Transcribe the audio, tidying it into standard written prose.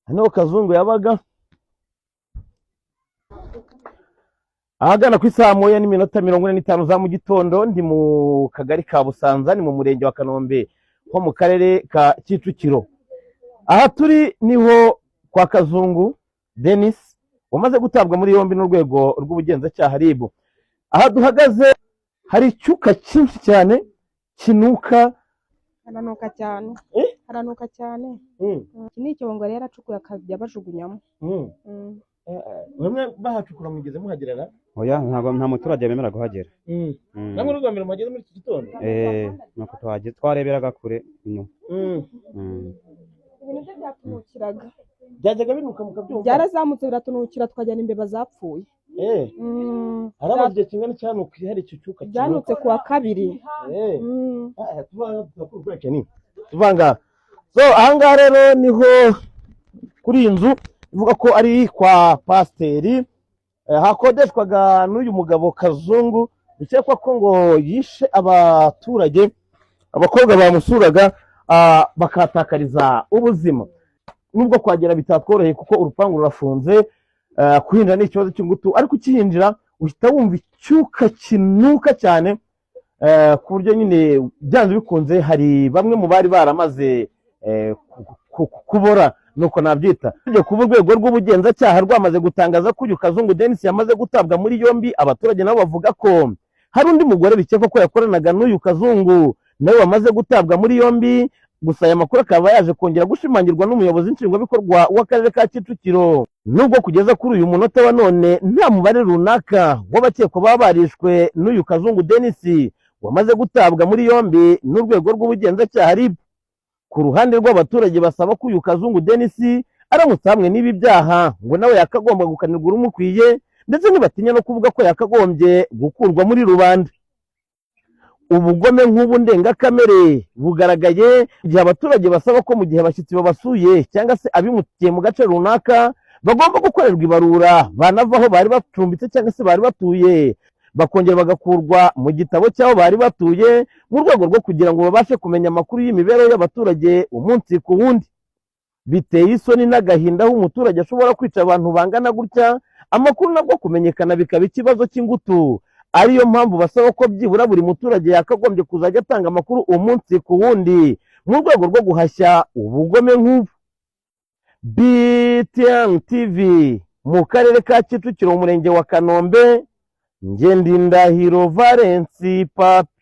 hano Kazungu yabaga ahagana ku isaha 1:45 za mu gitondo. Ndi mu kagari ka Busanza, ni mu murenge wa Kanombe ho mu karere ka Kicukiro. Aha turi niho kwa Kazungu Denis wamaze gutabwa muri yombi n'urwego rw'ubugenzacyaha RIB. Aha duhagaze hari icyuka cyinshi cyane kinuka. Haranuka cyane. Haranuka cyane. Iki ni icyongo rero acukuye akajya bajugunyamo. Bamwe bahacukura mugeze muhagerera? Oya, nta muturage bemera guhagera. Namwe rugambira mugeze muri iki gitondo? Nuko twareberaga kure inyuma. Ibintu byo byatunukiraga. Byajyaga binuka mukabyumva? Byarazamutse biratunukira twajyana imbeba zapfuye. Arabanje kingana cyanuka hari icyo cyuka byanutse kuwa kabiri. Tuvanga. So ahangaha rero niho kuri iyi nzu ivuga ko ari kwa pasiteri hakodeshwaga n'uyu mugabo Kazungu, bikekwa ko ngo yishe abaturage, abakobwa bamusuraga bakatakariza ubuzima. Nubwo kwagera bitatworoheye kuko urupangu rurafunze, kuhinjira n'ikibazo cy'ingutu, ariko ukihinjira uhita wumva icyuka kinuka cyane, ku buryo nyine byanze bikunze hari bamwe mu bari baramaze kubora, nuko nabyita. Ku rwego rw'ubugenzacyaha rwamaze gutangaza ko uyu Kazungu Denis yamaze gutabwa muri yombi. Abaturage nabo bavuga ko hari undi mugore bikekwa ko yakoranaga n'uyu Kazungu nawe wamaze gutabwa muri yombi. Gusa aya makuru akaba yaje kongera gushimangirwa n'umuyobozi nshingwabikorwa w'akarere ka Kicukiro. Nubwo kugeza kuri uyu munota wa none nta mubare runaka w'abakekwa baba barishwe n'uyu Kazungu Denis wamaze gutabwa muri yombi n'urwego rw'ubugenzacyaha RIB. Ku ruhande rw'abaturage basaba ko uyu Kazungu Denis aramutse hamwe n'ibi byaha ngo nawe yakagomba gukanirwa urumukwiye, ndetse ntibatinya no kuvuga ko yakagombye gukurwa muri rubanda. Ubugome nk'ubu ndengakamere bugaragaye igihe abaturage basaba ko mu gihe abashyitsi babasuye cyangwa se abimukiye mu gace runaka bagomba gukorerwa ibarura, banava aho bari bacumbitse cyangwa se bari batuye, bakongera bagakurwa mu gitabo cy'aho bari batuye, mu rwego rwo kugira ngo babashe kumenya amakuru y'imibereho y'abaturage umunsi ku wundi. Biteye isoni n'agahinda aho umuturage ashobora kwica abantu bangana gutya, amakuru nabwo kumenyekana bikaba ikibazo cy'ingutu. Ariyo mpamvu basaba ko byibura buri muturage yakagombye kuzajya atanga amakuru umunsi ku wundi, mu rwego rwo guhashya ubugome nk'ubu. BTN TV mu karere ka Kicukiro, umurenge wa Kanombe, Ngendindahiro Valence Papi.